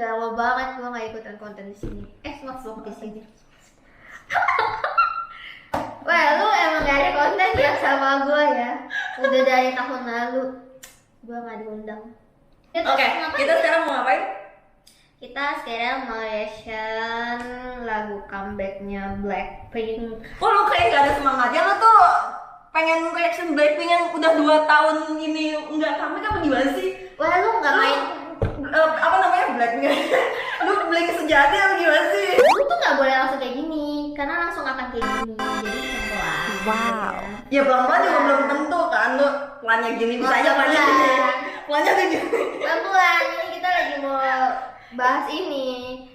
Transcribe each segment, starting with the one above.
Udah lama banget gue nggak ikutan konten di sini. Vlog di sini. Wah, lu emang gak ada konten ya sama gue ya. Udah dari tahun lalu gue nggak diundang. Oke, kita sekarang mau ngapain? Kita sekarang mau reaction lagu comebacknya Blackpink. Oh, lu kayak gak ada semangatnya. Lu tuh pengen reaction Blackpink yang udah 2 tahun ini nggak comeback apa gimana sih? Wah, lu nggak main? Apa namanya Blackpink? Lu Black sejati apa gimana sih? Lu tuh nggak boleh langsung kayak gini, karena langsung akan kayak gini. Jadi pelan. Wow. Ya pelan-pelan juga belum tentu kan. Lu pelannya gini bisa aja pelannya gini. Pelannya kayak gini. Pelan-pelan, ini kita lagi mau bahas ini,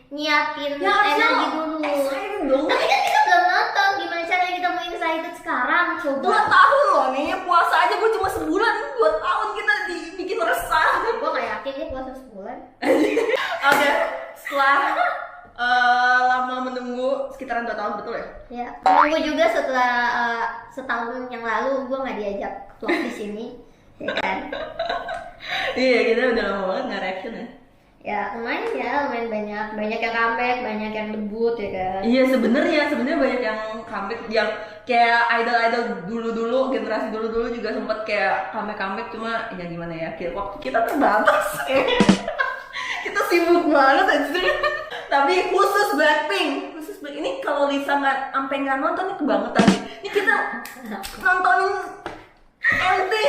nyiapin energi dulu. Excited dong. Tapi kan kita belum nonton, gimana caranya kita mau excited sekarang? 2 Coba. tahun loh nih, puasa aja gue cuma sebulan, 2 tahun kita dibikin resah. Gue gak yakin dia puasa sebulan. Oke, setelah lama menunggu sekitaran 2 tahun, betul ya? Ya, menunggu juga setelah setahun yang lalu gue nggak diajak vlog di sini, ya kan? Iya, kita udah lama banget nggak reaction ya. Ya lumayan banyak yang comeback, banyak yang debut ya kan? Iya, sebenarnya banyak yang comeback, yang kayak idol dulu generasi dulu juga sempet kayak comeback, cuma ya gimana ya, waktu kita terbatas. Kita sibuk banget aja. Tapi khusus Blackpink ini kalau Lisa sampai nggak nonton ini kebangetan nih. Ini kita nontonin ente.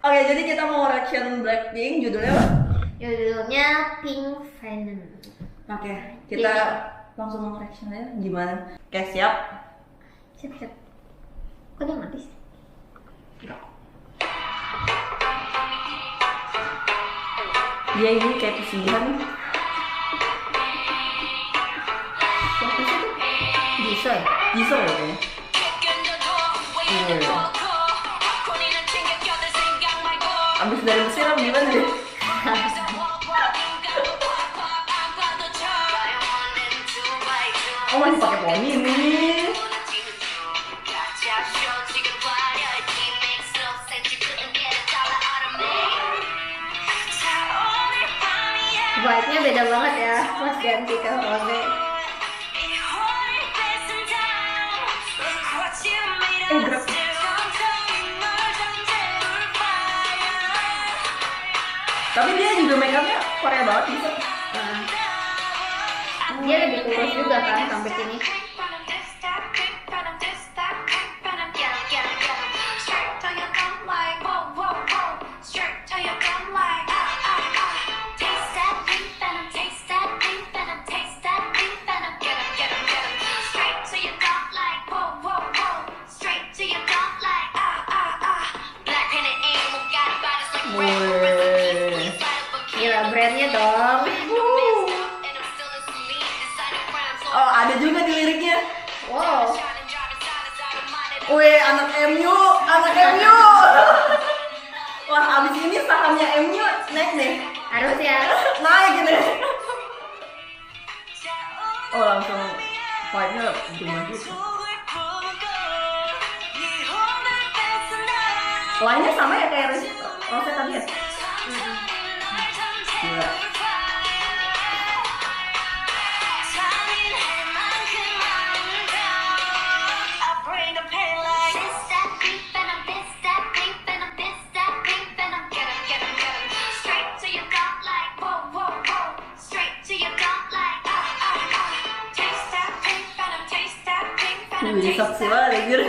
Oke, jadi kita mau reaction Blackpink, judulnya apa? Judulnya Pink Venom. Oke, kita langsung mau reaction aja. Gimana? Oke, siap. Siap. Kok dia mati sih? Dia ini kayak pesugihan. Siapa sih tuh? Jisoo ya? Jisoo ya kayaknya. Abis dari Mesir apa gimana deh? Oh, masih pakai poni ini. Vibe-nya beda banget ya pas ganti ke Rose. Gerak. Tapi dia juga make upnya Korea banget bisa. Dia lebih kurus juga kan sampai sini. Gila brandnya dong. Oh, ada juga di liriknya. Wow. Wih, anak MU. Wah, abis ini sahamnya MU naik deh. Harus ya. Naik gitu. Oh, langsung vibe-nya gimana gitu. Lainnya sama ya kayak Rose tadi ya? Gila. Wih, seksi banget anjir.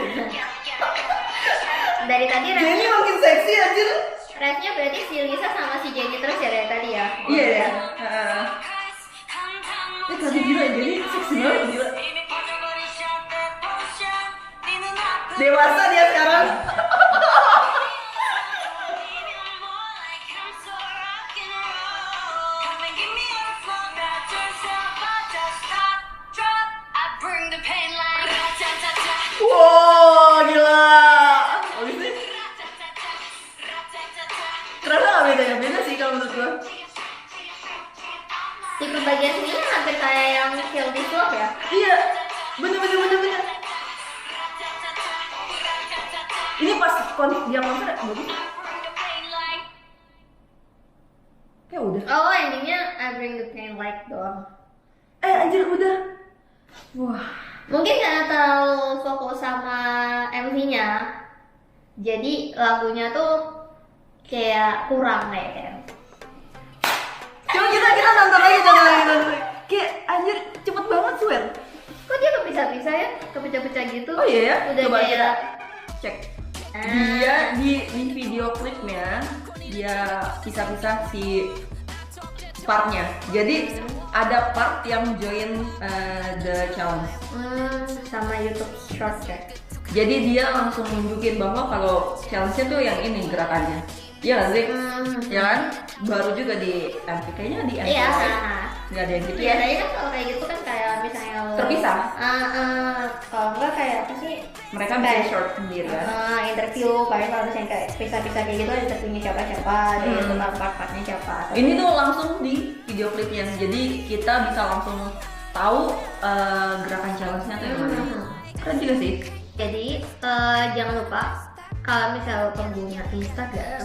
Dari tadi Jenny makin seksi anjir. rapnya berarti si Lisa sama si Jenny terus ya dari tadi ya? Iya ya. Tadi gila Jenny seksi banget gila. Dewasa dia sekarang. Wow, gila. Bagus sih. Kerasa gak bedanya? Beda sih kalau menurut gue. Tipe bagian sini hampir kayak yang Kill This Love ya? Iya, bener. Ini pas dia konser bagus. Kayak udah. Oh endingnya I Bring the Pain like doang. Anjir udah. Wah. Mungkin karena terlalu fokus sama MV-nya, jadi lagunya tuh kayak kurang kayaknya. Coba kita nonton lagi. Kayak anjir cepet banget swear. Kok dia kepisah-pisah ya? Kepecah-pecah gitu. Oh iya ya? Udah Coba kayak kita cek. Dia di video klipnya dia pisah-pisah si partnya. Jadi ada part yang join the challenge. Sama YouTube Shorts ya. Jadi dia langsung nunjukin bahwa kalau challenge-nya tuh yang ini gerakannya. Iya nggak sih? Ya kan? Baru juga di MV, kayaknya di MV Iya. nggak ada yang gitu ya? Biasanya kan kalau kayak gitu kan kayak misalnya lo Terpisah? kalau enggak kayak apa sih? Mereka bikin short sendiri kan? Interview, paling kalau misalnya kayak pisah-pisah kayak gitu ada interviewnya siapa-siapa, jadi itu part-partnya siapa. Ini tuh langsung di video klipnya, jadi kita bisa langsung tahu gerakan challenge-nya tuh yang mana. Keren juga sih. Jadi jangan lupa kalau misalnya lo pengguna Instagram,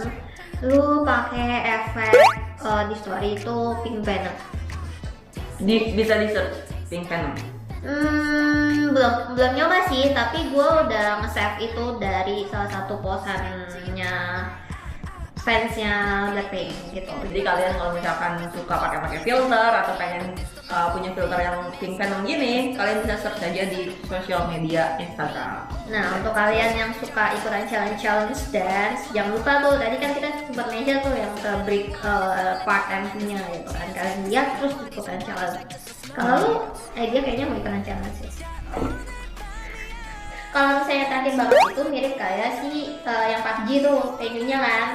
lu pakai efek di story itu Pink Venom. Bisa di search Pink Venom. Belum nyoba sih, tapi gue udah nge-save itu dari salah satu posannya fansnya Blackpink gitu. Jadi kalian kalau misalkan suka pakai filter atau pengen punya filter yang Pink Venom gini, kalian bisa search aja di sosial media Instagram. Nah, untuk kalian yang suka ikutan challenge dance, jangan lupa tuh tadi kan kita sempat mention tuh yang ke break part MV-nya gitu kan. Kalian lihat terus ikutan challenge. Kalau lu, dia kayaknya mau ikutan challenge sih. Kalau misalnya terakhir banget itu mirip kayak si yang PUBG tuh venuenya kan.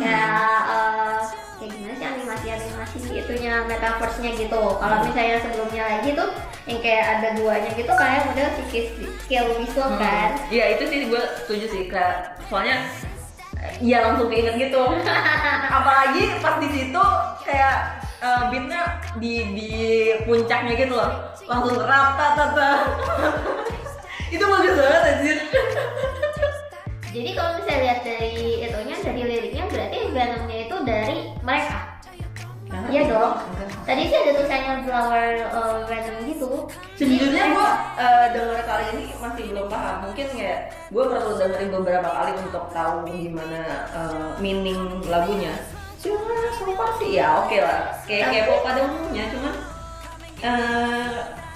Kayak gimana sih animasi itunya metaverse-nya gitu. Kalau misalnya sebelumnya lagi tuh yang kayak ada duanya gitu kayak model si skill visual kan. Iya itu sih gue setuju sih, soalnya ya langsung keinget gitu. Apalagi pas di situ kayak beatnya di puncaknya gitu loh, langsung rata. Itu bagus banget anjir. Jadi kalau misalnya lihat dari itunya, dari liriknya berarti Venomnya itu dari mereka. Iya dong. Tadi sih ada tulisannya flower Venom gitu. Sejujurnya gue denger kali ini masih belum paham. Mungkin kayak gue perlu dengerin beberapa kali untuk tahu gimana meaning lagunya. Cuma sumpah sih ya oke lah. Kayak K-pop pada umumnya, cuman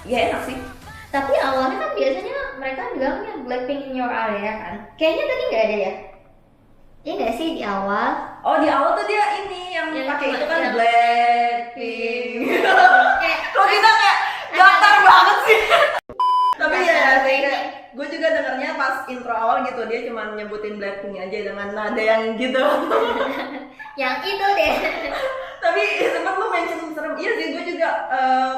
ya enak sih. Tapi awalnya kan biasanya mereka bilangnya Blackpink in your area kan. Kayaknya tadi nggak ada ya? Iya nggak sih di awal? Oh di awal tuh dia ini yang pakai itu kan yang Blackpink. Kayak Kok kita kayak datar banget sih. Tapi ya gue juga dengarnya pas intro awal gitu dia cuma nyebutin Blackpink aja dengan nada yang gitu. yang itu deh. Tapi sempat lu mention serem. Iya sih gue juga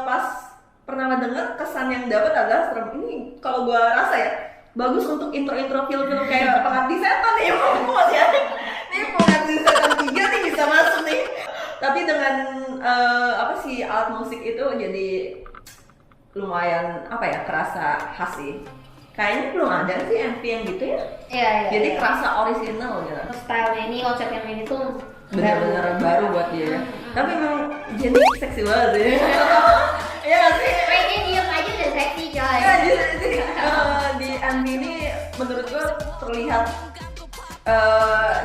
pas pernah denger kesan yang dapat adalah serem. Ini kalau gue rasa ya bagus untuk intro-intro film-film kayak Pengabdi Setan nih. Mas ya. Nih Pengabdi Setan 3 nih bisa masuk nih. Tapi dengan alat musik itu jadi lumayan kerasa khas sih. Kayaknya belum ada sih MV yang gitu ya. Iya. Jadi kerasa original gitu. Style ini, konsep yang ini tuh benar-benar baru buat dia. Tapi memang Jennie seksi banget sih. Iya nggak sih? Kayaknya diem aja udah seksi coy. Ya di MV ini menurut gue terlihat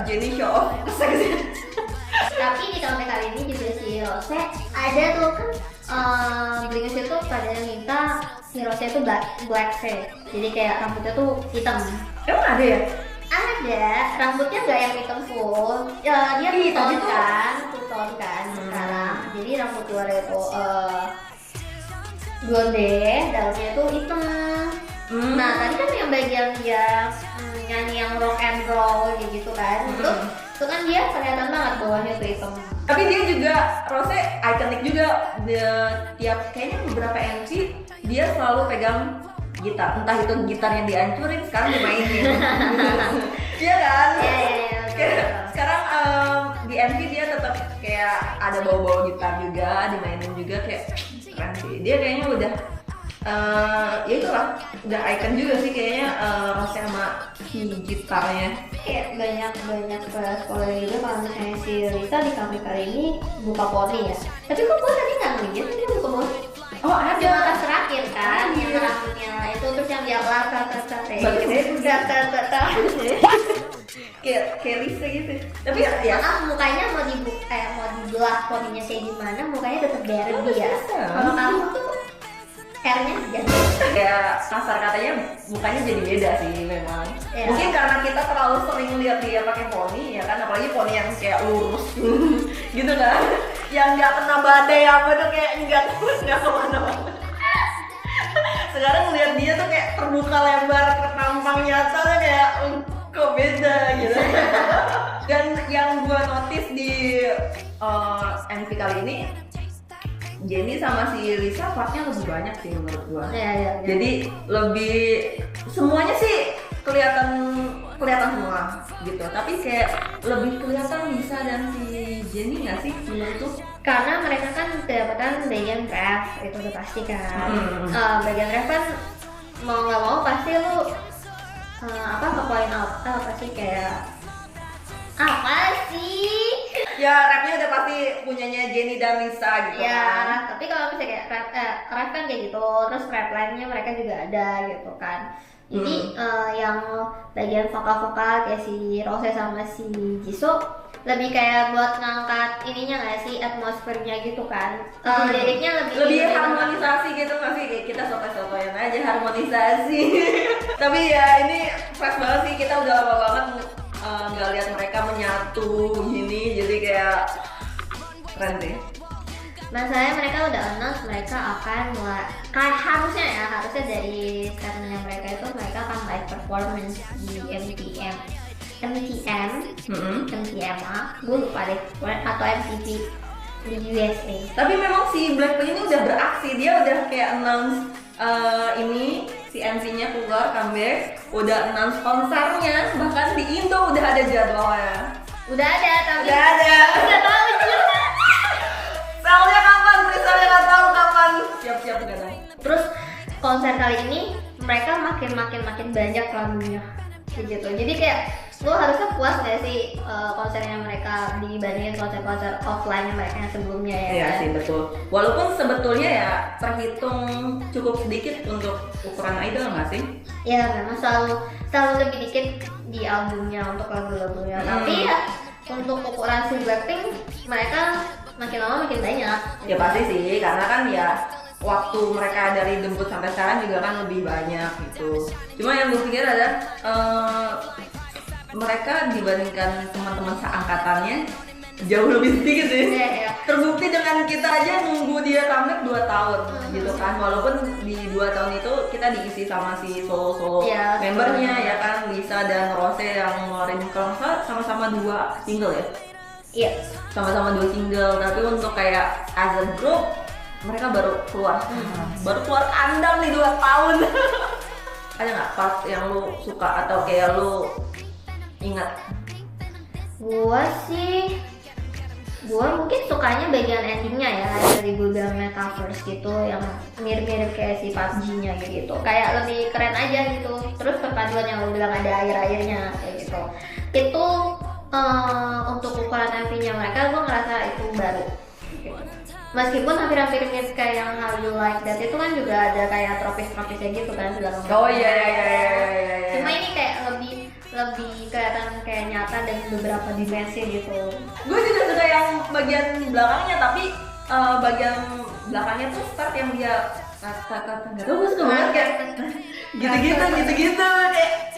Jennie show off keseksian. Tapi di comeback kali ini juga si Rose ada tuh kan Blingus itu pada minta si Rose itu black hair. Jadi kayak rambutnya tuh hitam. Emang ada ya? Ada, rambutnya nggak yang hitam full. Ya, dia two tone kan sekarang. Jadi rambut luarnya itu blonde, dalamnya itu hitam. Nah tadi kan yang bagian dia nyanyi yang rock and roll gitu kan, itu kan dia kelihatan banget bawahnya tuh hitam. Tapi dia juga Rose ikonik juga, tiap kayaknya beberapa MV dia selalu pegang gitar, entah itu gitar yang dihancurin sekarang dimainin. Iya kan? Iya. Sekarang di MV dia tetap kayak ada bawa-bawa gitar juga, dimainin juga, kayak keren sih. Dia kayaknya udah Ya itulah udah icon juga sih kayaknya Rose sama si gitarnya. Kayak banyak spoiler juga kalau misalnya si Lisa di comeback kali ini buka poni ya. Tapi kok gue tadi nggak ngeliat dia buka poni. Oh Di ada. atas terakhir kan, Iya. yang rambutnya itu terus yang dia kata Bagus ya. kata Kayak Lisa gitu. Tapi ya maaf mukanya mau dibelah poninya kayak gimana, mukanya tetap Barbie Bagus ya. bisa. Kalau kamu tuh hairnya jadi kayak kasar katanya mukanya jadi beda sih memang. Iya. Mungkin karena kita terlalu sering lihat dia pakai poni ya kan, apalagi poni yang kayak lurus gitu kan, yang nggak kena badai apa tuh kayak nggak kemana-mana. Sekarang lihat dia tuh kayak terbuka lebar ke tampang nyata tuh kayak kok beda gitu. Dan yang gua notice di MV kali ini, Jennie sama si Lisa partnya lebih banyak sih menurut gua. ya. Jadi lebih semuanya sih kelihatan semua gitu. Tapi kayak lebih kelihatan Lisa dan si Jennie nggak sih menurut tuh? Karena mereka kan kedapatan bagian ref, itu udah pasti kan. Bagian ref kan mau nggak mau pasti lu ke point out apa sih kayak apa sih? Ya rapnya udah pasti punyanya Jennie dan Lisa gitu kan. Ya, tapi kalau misalnya kayak ref kan kayak gitu, terus rap line-nya mereka juga ada gitu kan. Jadi yang bagian vokal-vokal kayak si Rose sama si Jisoo lebih kayak buat ngangkat ininya nggak sih, atmosfernya gitu kan. Liriknya lebih harmonisasi gitu nggak sih? Kayak kita soto-sotoyan aja harmonisasi. Tapi ya ini fresh banget sih, kita udah lama banget nggak lihat mereka menyatu gini, jadi kayak keren sih. Masalahnya mereka udah announce mereka akan harusnya dari statementnya mereka itu mereka akan live performance di MTM gue lupa deh, atau MTV di USA. Tapi memang si Blackpink ini udah beraksi, dia udah kayak announce ini si MC-nya keluar comeback, udah announce konsernya, bahkan di Indo udah ada jadwalnya. Udah ada, tapi Udah ada. nggak tahu juga. Soalnya kapan? Misalnya nggak tahu kapan. Siap-siap nggak tahu. Terus konser kali ini mereka makin banyak lagunya gitu. Jadi kayak lo harusnya puas gak sih konsernya mereka dibandingin konser-konser offline mereka yang sebelumnya ya? Iya kan? sih betul. Walaupun sebetulnya ya terhitung cukup sedikit untuk ukuran idol nggak sih? Ya memang selalu lebih dikit di albumnya untuk lagu-lagunya. Tapi ya untuk ukuran si Blackpink mereka makin lama makin banyak. Ya pasti sih, karena kan ya waktu mereka dari debut sampai sekarang juga kan lebih banyak gitu. Cuma yang gue pikir adalah mereka dibandingkan teman-teman seangkatannya jauh lebih sedikit sih. Ya. Terbukti dengan kita aja nunggu dia comeback 2 tahun gitu kan. Walaupun di 2 tahun itu kita diisi sama si solo Ya, membernya ya kan, Lisa dan Rose yang ngeluarin kalau nggak salah sama-sama 2 single ya. Iya. Sama-sama 2 single, tapi untuk kayak as a group mereka baru keluar kandang nih 2 tahun. Ada nggak part yang lu suka atau kayak lu ingat? Gua mungkin sukanya bagian endingnya ya, dari gue bilang metaverse gitu yang mirip-mirip kayak si PUBG-nya gitu, kayak lebih keren aja gitu. Terus perpaduan yang lo bilang ada air-airnya kayak gitu, itu untuk ukuran MV-nya mereka gue ngerasa itu baru gitu. Meskipun hampir-hampir mirip kayak yang How You Like That itu kan juga ada kayak tropis-tropisnya gitu kan segala macam. Oh iya. Cuma ini kayak lebih kelihatan kayak nyata dan beberapa dimensi gitu. Gue juga suka yang bagian belakangnya, tapi bagian belakangnya tuh start yang dia kata-kata nggak tahu, gue suka banget kayak gitu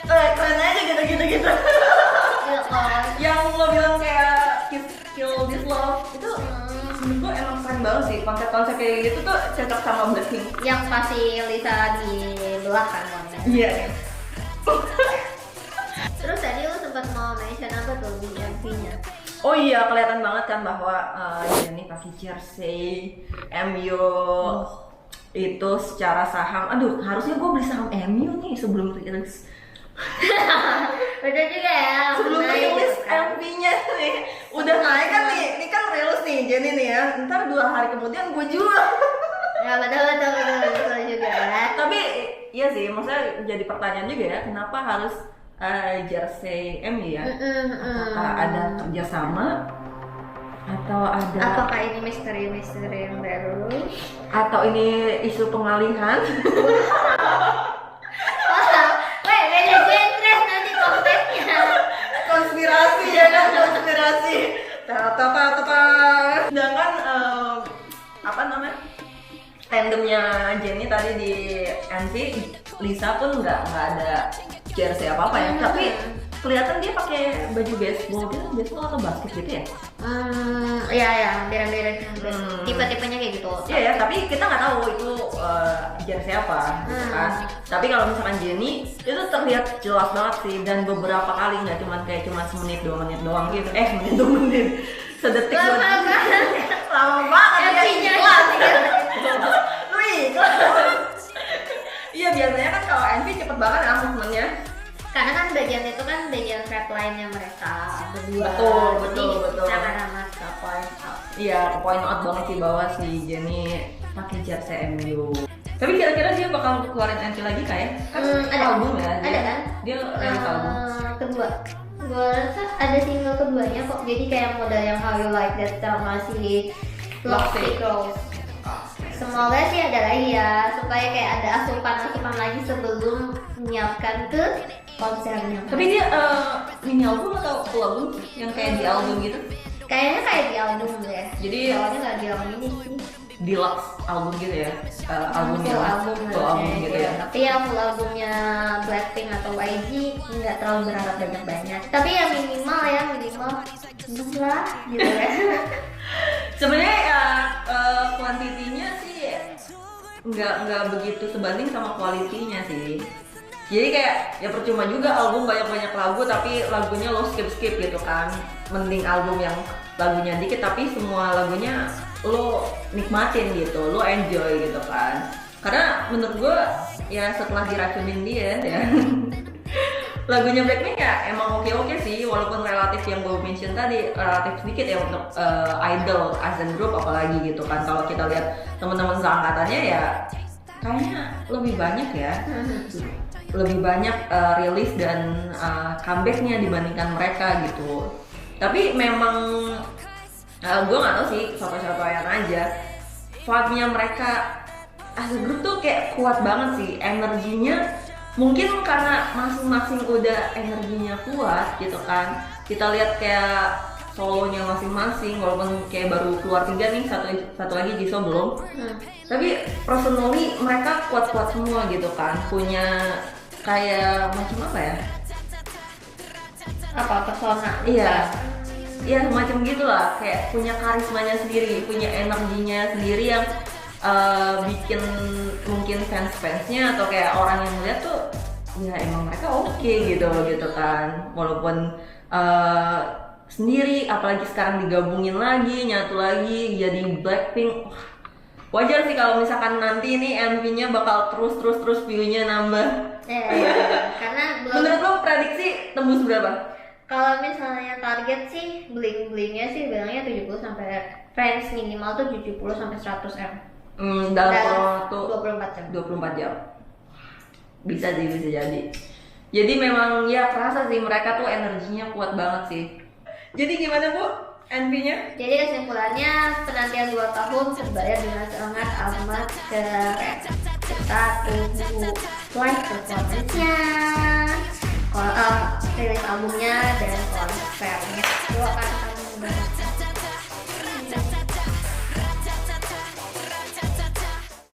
kayak keren aja gitu. Ya, Yang lo bilang kayak kill this love itu menurut gue emang keren banget sih, konsep-konsep kayak gitu tuh cocok sama Blackpink. yang pasti Lisa dibelah kan warnanya. Iya. Terus tadi lu sempat mau mention apa tuh di MV-nya? Oh iya, kelihatan banget kan bahwa Jennie pakai jersey MU itu secara saham. Aduh, harusnya gue beli saham MU nih sebelum rilis. Betul juga ya. Sebelum naik rilis gitu kan. MV-nya nih, udah naik kan nih. Ini kan rilis nih Jennie nih ya. Ntar 2 hari kemudian gue jual. Ya betul juga ya. Tapi iya sih, maksudnya jadi pertanyaan juga ya, kenapa harus jersey MU ya? Apakah ada kerjasama atau ada? Apakah ini misteri yang baru? Atau ini isu pengalihan? Weh, beda genre nanti konteksnya. Konspirasi ya kan, konspirasi. Tata. Sedangkan apa namanya? Tandemnya Jennie tadi di NC, Lisa pun nggak ada jersey apa ya, tapi kelihatan dia pakai baju baseball gitu, baseball atau basket gitu ya? Iya, hampir-hampir tipe-tipenya kayak gitu. Iya ya, tapi kita nggak tahu itu jersey apa, gitu kan. Tapi kalau misalkan Jennie itu terlihat jelas banget sih, dan beberapa kali nggak cuma semenit 2 menit doang gitu, semenit 2 menit, sedetik Lama banget. lama banget ya, Artinya iklan lu iklan. Iya, biasanya kan kalau NB cepet banget ya movementnya. Karena kan bagian itu kan bagian red line-nya mereka berdua. Betul. Sama ke point out. Iya, ke point out banget sih bahwa si Jennie pakai jersey MU. Tapi kira-kira dia bakal keluarin NC lagi kayak? Kan Ada album ya? Ada kan? Dia rilis album. Kedua. Gue rasa ada single keduanya kok. Jadi kayak model yang How You Like That sama si Lofty Girls. Semoga sih ada lagi ya, supaya kayak ada asupan lagi sebelum menyiapkan ke konsernya. Tapi dia mini album atau full album yang kayak di album gitu? Kayaknya kayak di album deh. Jadi awalnya nggak di album ini sih. deluxe album gitu ya? Album Full album gitu ya? Tapi yang full albumnya Blackpink atau YG nggak terlalu berharap banyak. Tapi yang minimal 6 lah gitu ya. Sebenarnya ya kuantitinya sih nggak begitu sebanding sama kualitinya sih. Jadi kayak ya percuma juga album banyak lagu tapi lagunya lo skip gitu kan. Mending album yang lagunya dikit tapi semua lagunya lo nikmatin gitu, lo enjoy gitu kan. Karena menurut gue ya setelah diracunin dia ya lagunya Blackpink ya emang oke sih, walaupun relatif yang gue mention tadi relatif sedikit ya untuk idol as a group apalagi gitu kan. Kalau kita lihat teman-teman seangkatannya ya kayaknya lebih banyak rilis dan comebacknya dibandingkan mereka gitu. Tapi memang gue nggak tahu sih siapa-siapaan aja, vibe-nya mereka as a group tuh kayak kuat banget sih, energinya. Mungkin karena masing-masing udah energinya kuat gitu kan. Kita lihat kayak solonya masing-masing, walaupun kayak baru keluar 3 nih, satu lagi Jisoo belum. Tapi personally mereka kuat-kuat semua gitu kan. Punya kayak macam apa ya? Apa pesona? Iya semacam gitulah, kayak punya karismanya sendiri, punya energinya sendiri yang bikin mungkin fans-fansnya atau kayak orang yang melihat tuh ya emang mereka oke gitu kan, walaupun sendiri, apalagi sekarang digabungin lagi, nyatu lagi jadi Blackpink. Wajar sih kalau misalkan nanti ini MV-nya bakal terus view-nya nambah. Karena menurut lo prediksi tembus berapa? Kalau misalnya target sih bling-blingnya sih bilangnya 70 sampai fans minimal tuh 70 sampai 100 M. Dalam waktu 24 jam. Bisa jadi. Jadi memang ya kerasa sih mereka tuh energinya kuat banget sih. Jadi gimana Bu NB-nya? Jadi kesimpulannya penantian 2 tahun terbayar dengan sangat amat keren. Kita tunggu live performance-nya, rilis albumnya dan konsernya. Doakan kamu